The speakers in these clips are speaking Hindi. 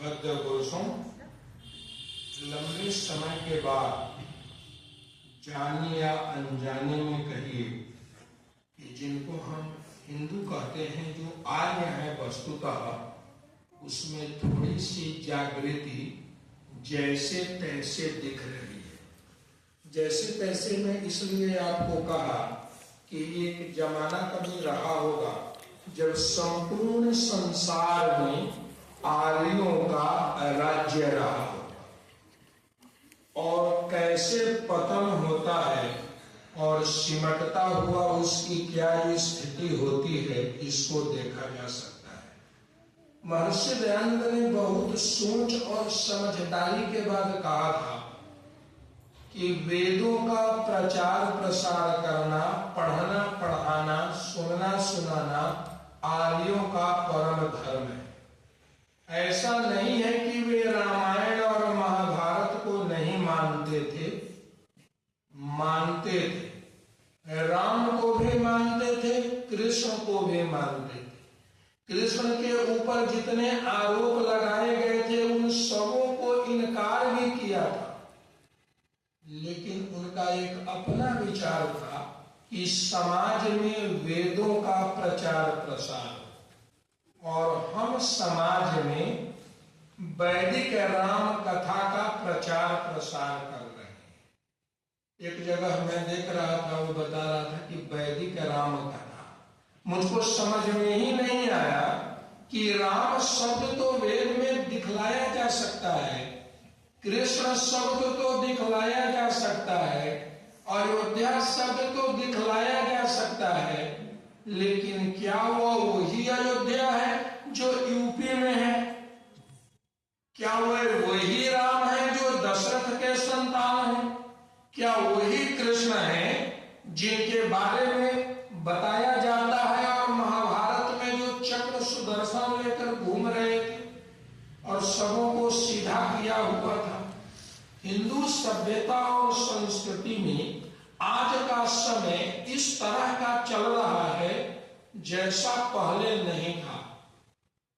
भद्र पुरुषों, लंबे समय के बाद जाने या अनजाने में कहिए कि जिनको हम हिंदू कहते हैं, जो आर्य है वस्तुतः, उसमें थोड़ी सी जागृति जैसे तैसे दिख रही है। जैसे तैसे में इसलिए आपको कहा कि एक जमाना कभी रहा होगा जब संपूर्ण संसार में आर्यों का राज्य रहा होगा, और कैसे पतन होता है और सिमटता हुआ उसकी क्या स्थिति होती है, इसको देखा जा सकता है। महर्षि दयानंद ने बहुत सोच और समझदारी के बाद कहा था कि वेदों का प्रचार प्रसार करना, पढ़ना पढ़ाना, सुनना सुनाना आर्यों का परम धर्म है। ऐसा नहीं है कि वे रामायण और महाभारत को नहीं मानते थे, मानते थे। राम को भी मानते थे, कृष्ण को भी मानते थे। कृष्ण के ऊपर जितने आरोप लगाए गए थे उन सबों को इनकार भी किया था, लेकिन उनका एक अपना विचार था कि समाज में वेदों का प्रचार प्रसार, और हम समाज में वैदिक राम कथा का प्रचार प्रसार कर रहे हैं। एक जगह मैं देख रहा था, वो बता रहा था कि वैदिक राम कथा, मुझको समझ में ही नहीं आया कि राम शब्द तो वेद में दिखलाया जा सकता है, कृष्ण शब्द तो दिखलाया जा सकता है, अयोध्या शब्द तो दिखलाया जा सकता है, लेकिन क्या वो वही अयोध्या है जो यूपी में है? क्या वह वही राम है जो दशरथ के संतान है? क्या वही कृष्ण है जिनके बारे में बताया जाता है और महाभारत में जो चक्र सुदर्शन लेकर घूम रहे थे और सबों को सीधा किया हुआ था? हिंदू सभ्यता और संस्कृति में आज का समय इस तरह का चल रहा है जैसा पहले नहीं था।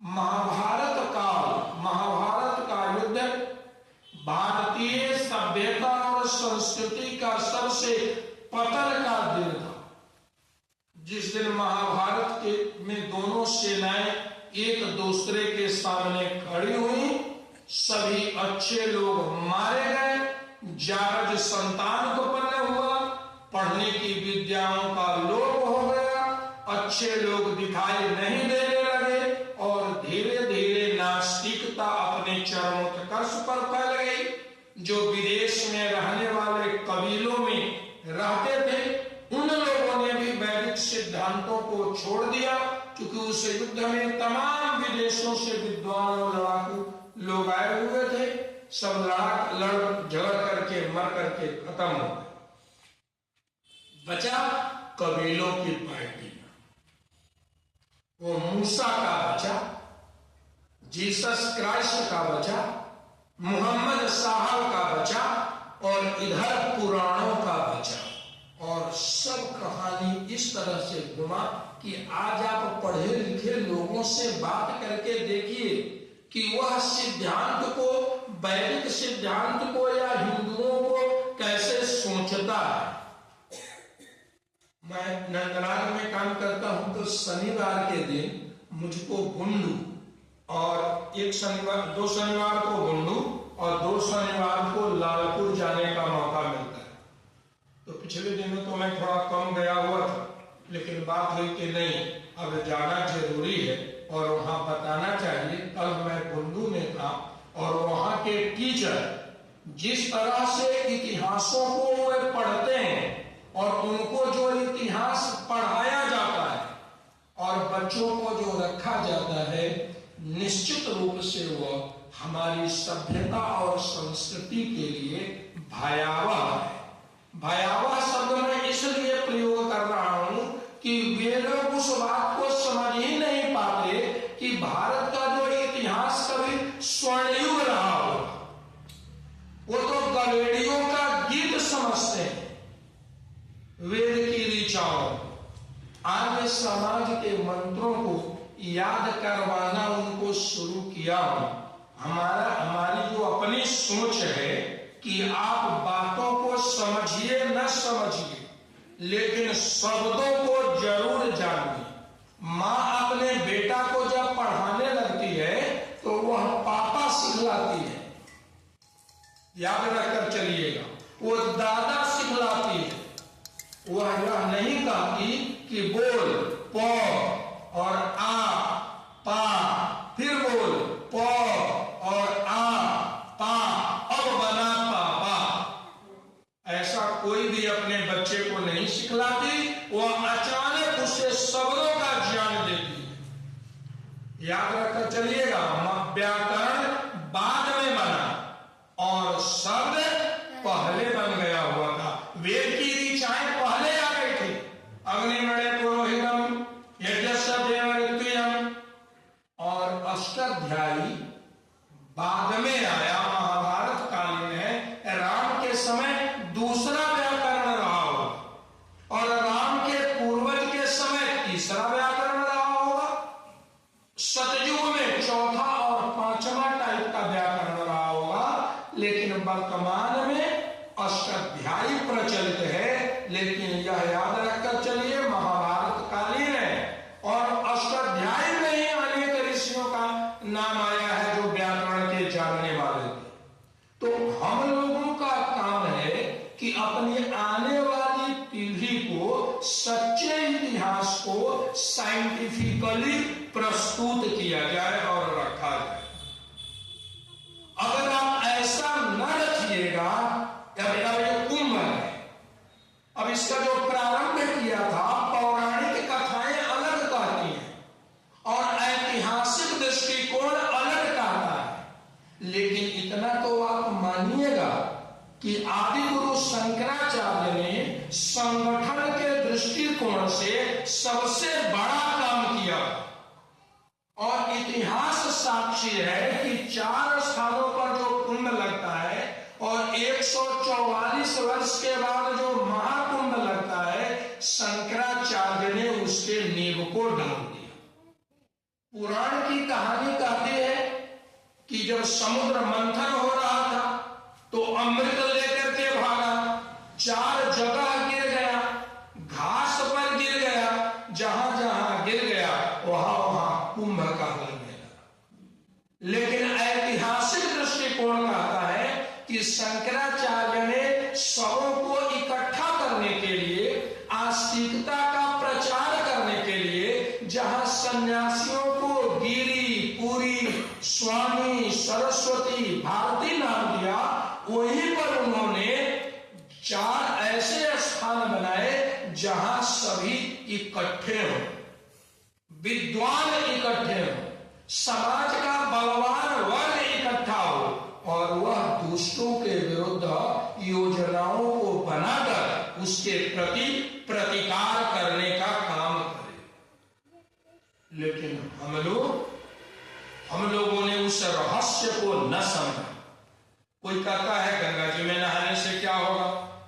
महाभारत का युद्ध भारतीय सभ्यता और संस्कृति का सबसे पतन का दिन था। जिस दिन महाभारत के में दोनों सेनाएं एक दूसरे के सामने खड़ी हुई, सभी अच्छे लोग मारे गए, जारज संतान उत्पन्न हुआ, पढ़ने की विद्याओं का लोप हो गया, अच्छे लोग दिखाई नहीं देने लगे, और धीरे धीरे नास्तिकता अपने चरमोत्कर्ष पर फैल गई। जो विदेश में रहने वाले कबीलों में रहते थे, उन लोगों ने भी वैदिक सिद्धांतों को छोड़ दिया, क्योंकि उस युद्ध में तमाम विदेशों से विद्वान और लड़ाकू लोग आए हुए थे। सब लड़ झगड़ करके मर करके खत्म हो गए। बचा कबीलों की पार्टी, वो मूसा का बचा, जीसस क्राइस्ट का बचा, मोहम्मद साहब का बचा, और इधर पुराणों का बचा। और सब कहानी इस तरह से घुमा कि आज आप पढ़े लिखे लोगों से बात करके देखिए कि वह सिद्धांत को, वैदिक सिद्धांत को या हिंदुओं को कैसे सोचता है। मैं नंदनाग में काम करता हूं, तो शनिवार के दिन मुझको गुंडू, और दो शनिवार को गुंडू और 2 शनिवार को लालपुर जाने का मौका मिलता है। तो पिछले दिनों तो मैं थोड़ा कम गया हुआ था, लेकिन बात हुई कि नहीं, अब जाना जरूरी है और वहां बताना चाहिए। कल मैं गुंडू में था, और वहां के टीचर जिस तरह से इतिहासों को वे पढ़ते हैं, और उनको जो इतिहास पढ़ाया जाता है और बच्चों को जो रखा जाता है, निश्चित रूप से वह हमारी सभ्यता और संस्कृति के लिए भयावह है। भयावह शब्द मैं इसलिए प्रयोग कर रहा हूं कि वे लोग उस बात को समझ ही नहीं पाते कि भारत का जो इतिहास कभी स्वर्णयुग रहा होगा। वो तो गलेडियों का गीत समझते हैं, वेद की ऋचाओं। आर्य समाज के मंत्रों को याद करवाना उनको शुरू किया, हमारी जो अपनी सोच है कि आप बातों को समझिए न समझिए, लेकिन शब्दों को जरूर जानिए। माँ अपने बेटा को जब पढ़ाने लगती है तो वह पापा सिखलाती है, याद रखकर चलिएगा। वो दादा सिखलाती है, वह यह नहीं कहती कि बोल प और आ पा, फिर बोल प और आ पा, अब बना पापा। ऐसा कोई भी अपने बच्चे को नहीं सिखलाती, वह अचानक उसे शब्दों का ज्ञान देती है। याद रखकर चलिएगा, व्याकरण बाद में बना और शब्द पहले बन गया हुआ था। वेद की ऋचाएं पहले आ गई थी। अग्निमणे पुरोहितम यज्ञस्य देवऋत्वियम्, और अष्टाध्यायी बाद में आया, महाभारत कालीन है। राम के समय दूसरा व्याकरण रहा होगा और राम के पूर्वज के समय तीसरा व्याकरण रहा होगा। सतयुग में चौथा और पांचवा टाइप का व्याकरण रहा होगा, लेकिन वर्तमान में अष्टाध्यायी प्रचलित है। लेकिन यह याद रखकर चलिए, महाभारत कालीन है और अष्टाध्यायी में ही अनेक ऋषियों का नाम आया है जो व्याकरण के जानने वाले थे। तो हम लोगों का काम है कि अपनी आने वाली पीढ़ी को सच्चे इतिहास को साइंटिफिकली प्रस्तुत किया जाए और रखा जाए। अगर आप ऐसा न रखिएगा, अब कुंभ है, अब इसका जो प्रारंभ किया था, पौराणिक कथाएं अलग कहती हैं और ऐतिहासिक दृष्टिकोण अलग कहता है। लेकिन इतना तो आप मानिएगा कि आदि गुरु शंकराचार्य ने संगठन के दृष्टिकोण से सबसे बड़ा काम किया और इतिहास साक्षी है कि 4 स्थानों पर जो कुंभ लगता है और 144 वर्ष के बाद जो महाकुंभ लगता है, शंकराचार्य ने उसके नींव को डाल दिया। पुराण की कहानी कहती है कि जब समुद्र मंथन हो रहा था तो अमृत लेकर के भागा, 4 जगह गिर गया, घास पर गिर गया, जहां जहां गिर गया वहां वहां कुंभ का लग गया। लेकिन ऐतिहासिक दृष्टिकोण कहता है कि शंकराचार्य ने सबों को इकट्ठा करने के लिए, आस्तिकता का प्रचार करने के लिए, जहां सन्यासियों को गिरी, पुरी, स्वामी, सरस्वती, भारती नाम दिया, वहीं पर उन्होंने 4 ऐसे स्थान बनाए जहां सभी इकट्ठे हो, विद्वान इकट्ठे हो, समाज का बलवान वर्ग इकट्ठा हो और वह दुष्टों के विरुद्ध योजनाओं को बनाकर उसके प्रति प्रतिकार करने का काम करे। लेकिन हम लोगों ने उस रहस्य को न समझा। कोई कहता है गंगा जी में नहाने से क्या होगा,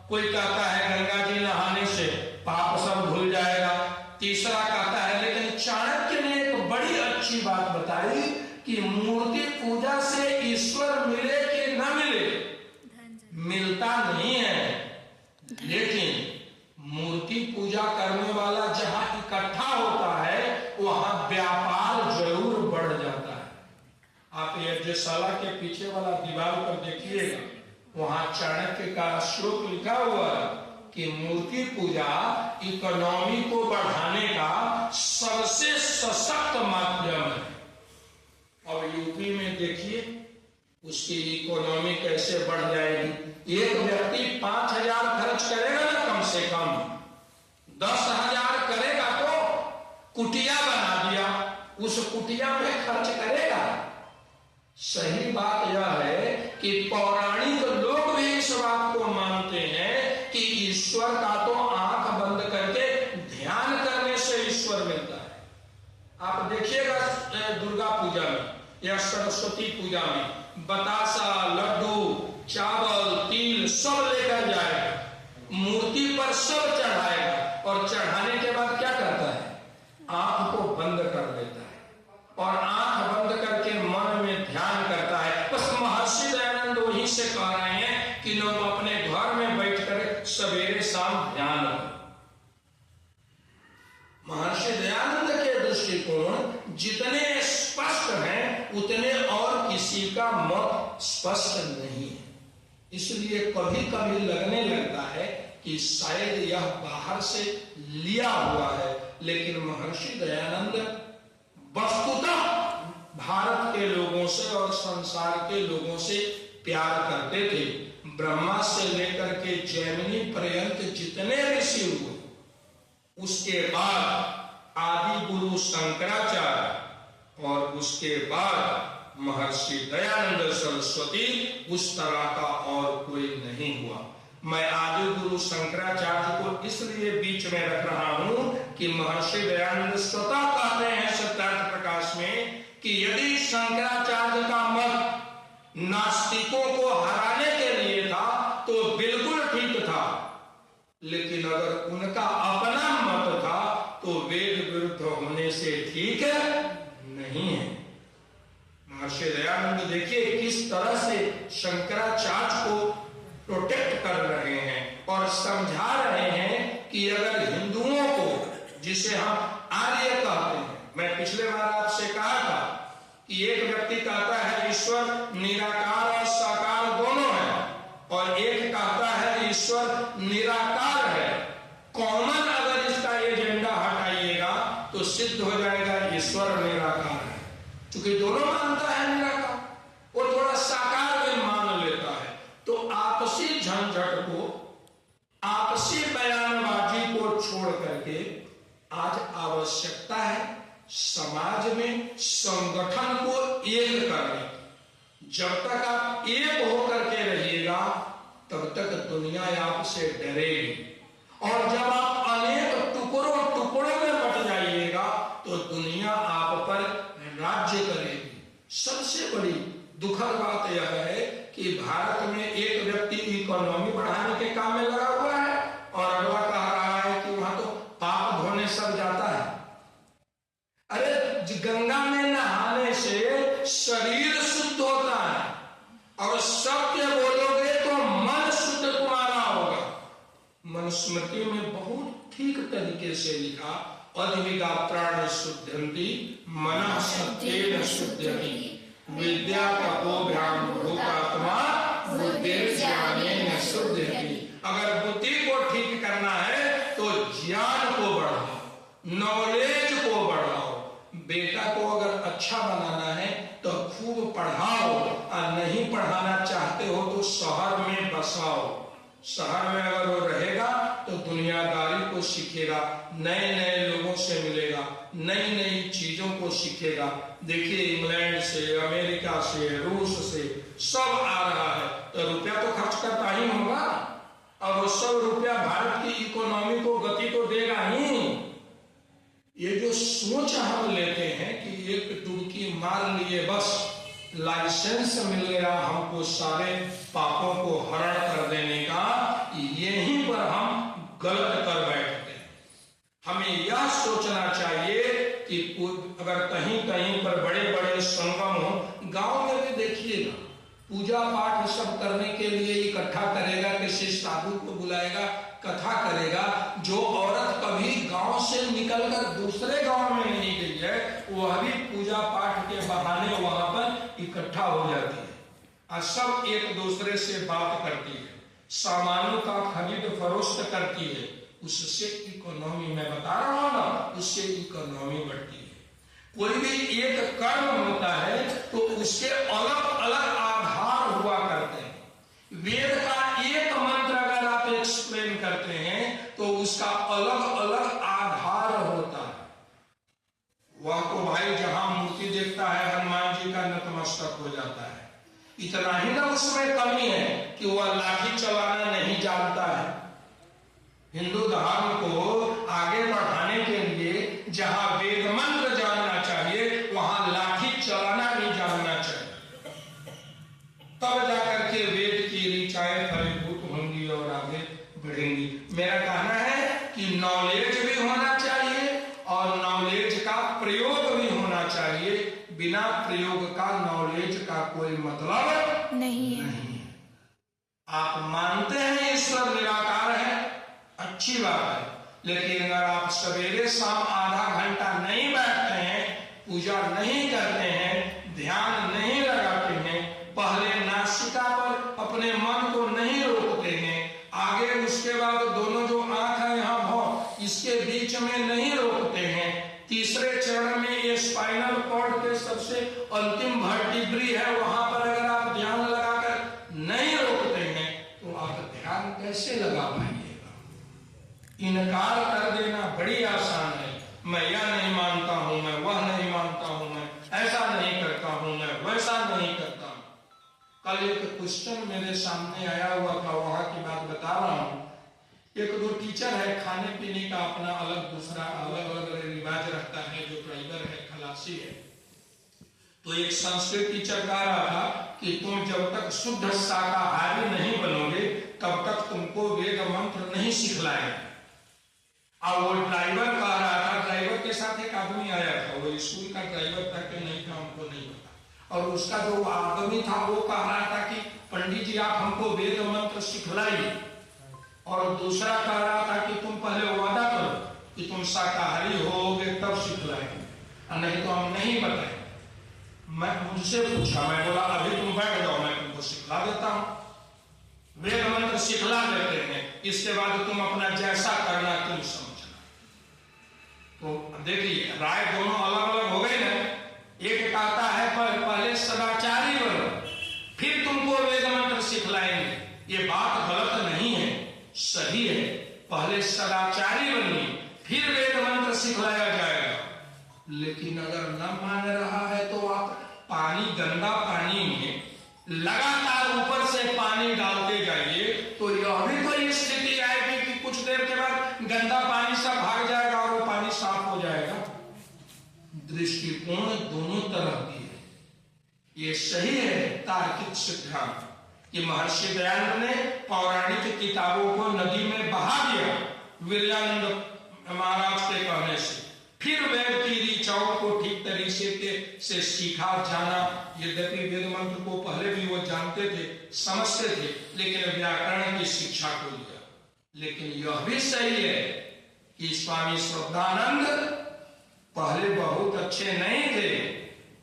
कोई कहता है गंगा जी नहाने से पाप सब धुल जाएगा, तीसरा कहता है। लेकिन चाणक्य ने एक बड़ी अच्छी बात बताई कि मूर्ति पूजा से ईश्वर मिले कि न मिले, मिलता नहीं है, लेकिन मूर्ति पूजा करने वाला जहां इकट्ठा होता है वहां व्यापार जरूर बढ़ जाता है। आप यज्ञशाला के पीछे वाला दीवार पर देखिएगा, वहां चाणक्य का श्लोक लिखा हुआ है कि मूर्ति पूजा इकोनॉमी को बढ़ाने का सबसे सशक्त माध्यम है। अब यूपी में देखिए उसकी इकोनॉमी कैसे बढ़ जाएगी। एक व्यक्ति 5,000 खर्च करेगा ना, कम से कम 10,000 करेगा तो कुटिया बना दिया, उस कुटिया में खर्च करेगा। सही बात यह है कि पौराणिक लोग भी इस बात को मानते हैं कि ईश्वर का तो आंख बंद करके ध्यान करने से ईश्वर मिलता है। आप देखिएगा दुर्गा पूजा में या सरस्वती पूजा में बतासा, लड्डू, चावल, तिल सब लेकर जाएगा, मूर्ति पर सब चढ़ाएगा और चढ़ाने के बाद क्या करता है, आंख को बंद कर देता है और आंख बंद करके मन में ध्यान करता है जितने स्पष्ट हैं उतने और किसी का मत स्पष्ट नहीं है। इसलिए कभी कभी लगने लगता है कि शायद यह बाहर से लिया हुआ है, लेकिन महर्षि दयानंद वस्तुतः भारत के लोगों से और संसार के लोगों से प्यार करते थे। ब्रह्मा से लेकर के जैमिनी पर्यंत जितने ऋषि हुए, उसके बाद आदि गुरु शंकराचार्य और उसके बाद महर्षि दयानंद सरस्वती, उस तरह का और कोई नहीं हुआ। मैं आदि गुरु शंकराचार्य को इसलिए बीच में रख रहा हूं कि महर्षि दयानंद स्वतः कहते हैं सत्यार्थ प्रकाश में कि यदि शंकराचार्य का मत नास्तिकों को हराने के लिए था तो बिल्कुल ठीक था, लेकिन अगर उनका अपना मत था तो वेद विरुद्ध होने से ठीक नहीं है। महर्षि दयानंद देखिए किस तरह से शंकराचार्य को प्रोटेक्ट कर रहे हैं और समझा रहे हैं कि अगर हिंदुओं को, जिसे हम आर्य कहते हैं, मैं पिछले बार आपसे कहा था कि एक व्यक्ति कहता है ईश्वर निराकार और साकार दोनों है, और एक कहता है ईश्वर निराकार है। कॉमन अगर इसका एजेंडा हटाइएगा तो सिद्ध हो जाएगा ईश्वर निराकार है। क्योंकि दोनों मानता है निराकार, वो थोड़ा साकार भी मान लेता है। तो आपसी झंझट को, आपसी बयानबाजी को छोड़ करके आज आवश्यकता है समाज में संगठन को एक करने की। जब तक आप एक होकर के रहिएगा तब तक दुनिया आपसे डरेगी, और जब आप अनेक टुकड़ों टुकड़ों में बट जाइएगा तो दुनिया आप पर राज्य करेगी। सबसे बड़ी दुखद बात यह है कि भारत में एक व्यक्ति इकोनॉमी बढ़ाने के काम में लगा हुआ है और अगला कह रहा है कि वहां तो पाप धोने सब जाता है। अरे गंगा में नहाने से शरीर शुद्ध होता है, और सत्य बोलोगे तो मन शुद्ध तुम्हारा होगा। मनुस्मृति में बहुत ठीक तरीके से लिखा, अद्विगा प्राण शुद्धंति मनः सत्येन शुद्धति विद्या तपोभ्याम भूतात्मा बुद्धिर्ज्ञानेन शुद्धति। अगर बुद्धि को ठीक करना है तो ज्ञान को बढ़ाओ, नॉलेज को बढ़ाओ। बेटा को अगर अच्छा बनाना है तो खूब पढ़ाओ, और नहीं पढ़ाना चाहते हो तो शहर में बसाओ। शहर में अगर वो रहेगा तो दुनियादारी को सीखेगा, नए नए लोगों से मिलेगा, नई नई चीजों को सीखेगा। देखिए इंग्लैंड से, अमेरिका से, रूस से सब आ रहा है, तो रुपया तो खर्च करता ही होगा, और वो सब रुपया भारत की इकोनॉमी को गति तो देगा ही। ये जो सोच हम लेते हैं कि एक डुबकी मार लिए बस लाइसेंस मिल गया हमको सारे पापों को हरण कर देने का, यहीं पर हम गलत कर बैठते हैं। हमें यह सोचना चाहिए कि अगर कहीं कहीं पर बड़े बड़े संगम हो, गांव में भी देखिएगा, पूजा पाठ सब करने के लिए इकट्ठा करेगा, किसी साधु को बुलाएगा, कथा करेगा। जो औरत कभी गांव से निकलकर दूसरे गांव में नहीं गई है, वह भी पूजा पाठ के बहाने वहां पर इकट्ठा हो जाती है, और सब एक दूसरे से बात करती है, सामानों का खरीद फरोख्त करती है। उससे इकोनॉमी, मैं बता रहा हूं ना, उससे इकोनॉमी बढ़ती है। कोई भी एक कर्म होता है तो उसके अलग अलग आधार हुआ करते हैं। वेद का एक मंत्र अगर आप एक्सप्लेन करते हैं तो उसका अलग अलग आधार होता है। वह तो भाई जहां मूर्ति देखता है हनुमान जी का नतमस्तक हो जाता है। इतना ही ना उसमें कमी है कि वह लाठी चलाना नहीं जानता है। हिंदू धर्म को आगे बढ़ाने के लिए जहां वेद मंत्र जानना चाहिए, वहां लाठी चलाना भी जानना चाहिए, तब जाकर के वेद की ऋचाएं फलीभूत होंगी और आगे बढ़ेंगी। मेरा कहना है कि नॉलेज भी होना चाहिए और नॉलेज का प्रयोग भी होना चाहिए। बिना प्रयोग का नॉलेज का कोई मतलब नहीं है। आप मानते हैं ईश्वर निराकार है, अच्छी बात है, लेकिन अगर आप सवेरे शाम आधा घंटा नहीं बैठते हैं पूजा नहीं करते हैं, ध्यान नहीं लगाते हैं, पहले नासिका पर अपने मन को नहीं रोकते हैं, आगे उसके बाद दोनों जो आंख है यहाँ भौं इसके बीच में नहीं रोकते हैं, तीसरे चरण में ये स्पाइनल कॉर्ड के सबसे अंतिम वर्टिब्री है वहां पर अगर आप ध्यान लगाकर नहीं रोकते हैं तो आप ध्यान कैसे लगा पाइएगा। इनकार कर देना बड़ी आसान है, मैं यह नहीं मानता हूं, मैं वह नहीं मानता हूं, मैं ऐसा नहीं करता हूं, मैं वैसा नहीं करता हूं। कल एक क्वेश्चन मेरे सामने आया हुआ था, वहां की बात बता रहा हूं। एक दो टीचर है, खाने पीने का अपना अलग दूसरा अलग अलग रिवाज रखता है, जो ड्राइवर है खलासी है। तो एक संस्कृत टीचर कह रहा था कि तुम जब तक शुद्ध शाकाहारी नहीं बनोगे तब तक तुमको वेद मंत्र नहीं सिखलाएंगे। और वो ड्राइवर कह रहा था, ड्राइवर के साथ एक आदमी आया था, वो स्कूल का ड्राइवर था कि नहीं था हमको नहीं पता, और उसका जो आदमी था वो कह रहा था कि पंडित जी आप हमको वेद मंत्र सिखलाइए, और दूसरा कह रहा था कि तुम पहले वादा करो कि तुम शाकाहारी होगे तब सिखलाएंगे, नहीं तो हम नहीं बताएंगे। मैं मुझसे पूछा, मैं बोला अभी तुम बैठ जाओ, मैं तुमको सिखला देता हूं। वेद मंत्र सिखला देते हैं, इसके बाद तुम अपना जैसा करना तुम समझना। तो देखिए राय दोनों अलग अलग हो गई ना। एक कहता है पर पहले सदाचारी बनो फिर तुमको वेद मंत्र सिखलाएंगे। ये बात गलत नहीं है, सही है। पहले सदाचारी बनिए फिर वेद मंत्र सिखलाया जाएगा। लेकिन अगर न मान रहा है तो आप पानी, गंदा पानी में लगातार ऊपर से पानी डालते जाइए तो यह भी तो स्थिति आएगी कि कुछ देर के बाद गंदा पानी सब भाग जाएगा और वो पानी साफ हो जाएगा। दृष्टिकोण दोनों तरह की है। ये सही है तार्किक सिद्धांत कि महर्षि दयानंद ने पौराणिक किताबों को नदी में बहा दिया वीर्यानंद महाराज के कहने से, फिर वेद की ऋचाओं को ठीक तरीके से सीखा जाना। यद्यपि वेद मंत्र को पहले भी वो जानते थे, समझते थे, लेकिन व्याकरण की शिक्षा को लिया। लेकिन यह भी सही है कि स्वामी श्रद्धानंद पहले बहुत अच्छे नहीं थे,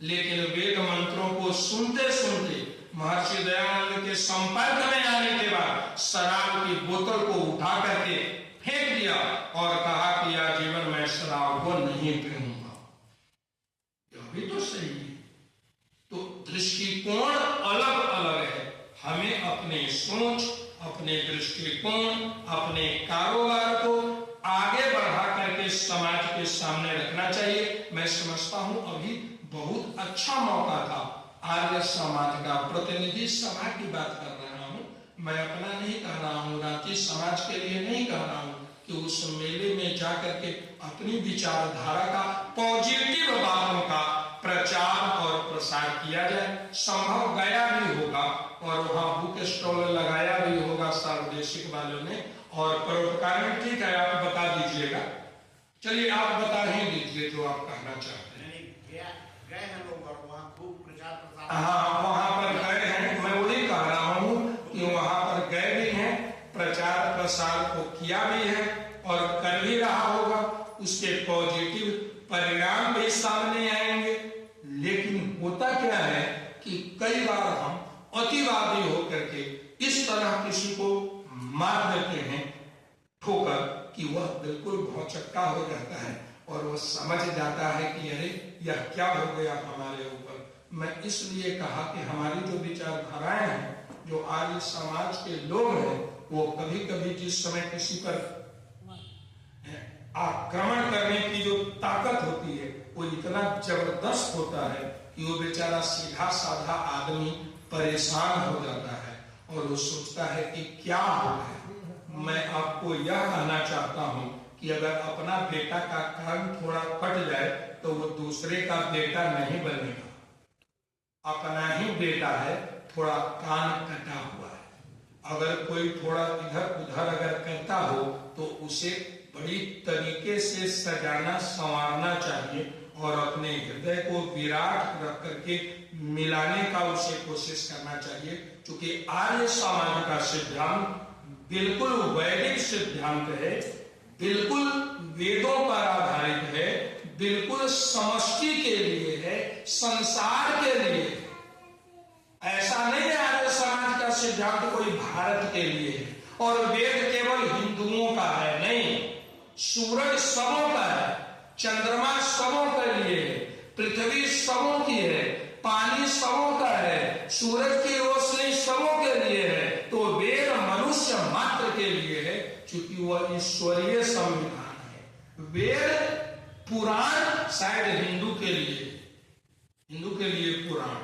लेकिन वेद मंत्रों को सुनते सुनते महर्षि दयानंद के संपर्क में आने के बाद शराब की बोतल को उठा करके फेंक दिया और कहा कि आजीवन मैं शराब को नहीं पीऊंगा। यह भी तो सही है। तो दृष्टिकोण अलग अलग है। हमें अपने सोच, अपने दृष्टिकोण, अपने कारोबार को आगे बढ़ा करके समाज के सामने रखना चाहिए। मैं समझता हूं अभी बहुत अच्छा मौका था। आर्य समाज का प्रतिनिधि सभा की बात कर रहा हूं, मैं अपना नहीं कह रहा हूं, रांची समाज के लिए नहीं कह रहा हूं कि उस मेले में जाकर के अपनी विचारधारा का, पॉजिटिव बातों का प्रचार और प्रसार किया जाए। संभव गया भी होगा और वहां बुक स्टॉल लगाया भी होगा सार्वदेशिक वालों ने, और परोपकार में ठीक है आप बता दीजिएगा। चलिए आप बता ही दीजिए जो आप कहना चाहते हैं। गए हैं लोग और वहाँ खूब प्रचार प्रसार। हाँ वहां पर गए हैं, मैं वही कह रहा हूँ कि वहां पर गए भी हैं, प्रचार प्रसार को किया भी है और कर भी रहा होगा। उसके पॉजिटिव परिणाम भी सामने आएंगे। लेकिन होता क्या है कि कई बार हम अतिवादी होकर के इस तरह किसी को मार देते हैं ठोकर कि वह बिल्कुल भौचक्का हो जाता है और वह समझ जाता है कि अरे यह क्या हो गया हमारे ऊपर। मैं इसलिए कहा कि हमारी जो विचारधाराएं हैं, जो आर्य समाज के लोग हैं, वो कभी कभी जिस समय किसी पर आक्रमण करने की जो ताकत होती है वो इतना जबरदस्त होता है कि वो बेचारा सीधा साधा आदमी परेशान हो जाता है और वो सोचता है कि क्या हो गया। मैं आपको यह कहना चाहता हूं कि अगर अपना बेटा का कान थोड़ा कट जाए तो वो दूसरे का बेटा नहीं बनेगा। अपना ही बेटा है, थोड़ा कान कटा हुआ है। अगर कोई थोड़ा इधर उधर अगर करता हो तो उसे बड़ी तरीके से सजाना संवारना चाहिए और अपने हृदय को विराट रख करके मिलाने का उसे कोशिश करना चाहिए। क्योंकि आर्य समाज का सिद्धांत बिल्कुल वैदिक सिद्धांत है, बिल्कुल वेदों पर आधारित है, बिल्कुल समष्टि के लिए है, संसार के लिए है। ऐसा नहीं है आर्य समाज का सिद्धांत कोई भारत के लिए है और वेद केवल हिंदुओं का है, नहीं। सूरज सबों का है, चंद्रमा सबों के लिए है, पृथ्वी सबों की है, पानी सबों का है, सूरज की रोशनी सबों के लिए है। तो वेद मनुष्य मात्र के लिए है, क्योंकि वह ईश्वरीय संविधान है। वेद पुराण शायद हिंदू के लिए पुराण,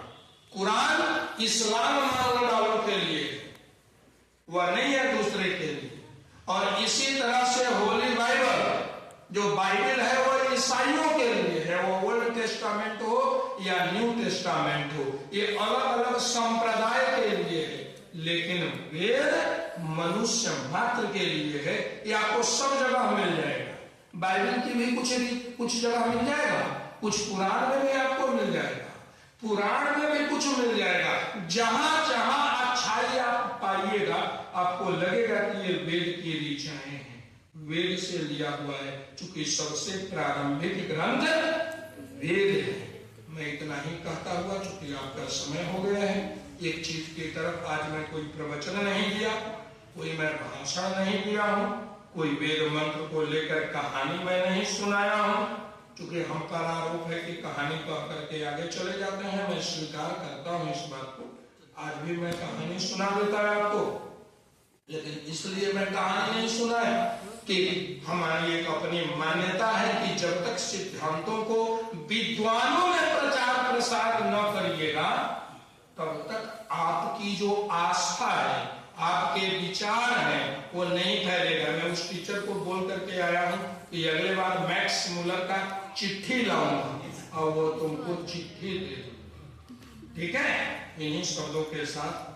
कुरान इस्लाम मानने वालों के लिए, वह नहीं है दूसरे के लिए। और इसी तरह से होली बाइबल, जो बाइबल है वो ईसाइयों के लिए है, वो ओल्ड टेस्टामेंट हो या न्यू टेस्टामेंट हो, ये अलग अलग संप्रदाय के लिए है। लेकिन वेद मनुष्य मात्र के लिए है। ये आपको सब जगह मिल जाएगा। बाइबल की भी कुछ जगह मिल जाएगा, कुछ पुराण में भी आपको मिल जाएगा, पुराण में भी कुछ मिल जाएगा। जहां जहां अच्छाई आप पाइएगा, आपको लगेगा कि ये वेद की ऋचाएं हैं, वेद से लिया हुआ है, क्योंकि सबसे प्रारंभिक ग्रंथ वेद है। मैं इतना ही कहता हुआ, चूंकि आपका समय हो गया है, एक चीज की तरफ आज मैं कोई प्रवचन नहीं दिया, कोई मैं भाषण नहीं दिया हूं, कोई वेद मंत्र को लेकर कहानी मैं नहीं सुनाया हूं, क्योंकि हम पर आरोप है कि कहानी कह करके आगे चले जाते हैं। मैं स्वीकार करता हूं इस बात को, आज भी मैं कहानी सुना देता है आपको, लेकिन इसलिए मैं कहानी नहीं सुनाया कि हमारी एक अपनी मान्यता है कि जब तक सिद्धांतों को विद्वानों में प्रचार प्रसार न करिएगा, तब तक आपकी जो आस्था है, आपके विचार हैं, वो नहीं फैलेगा। मैं उस टीचर को बोल करके आया हूं कि अगले बार मैक्स मुलर का चिट्ठी लाऊंगा और वो तुमको चिट्ठी दे दो, ठीक है। इन्हीं शब्दों के साथ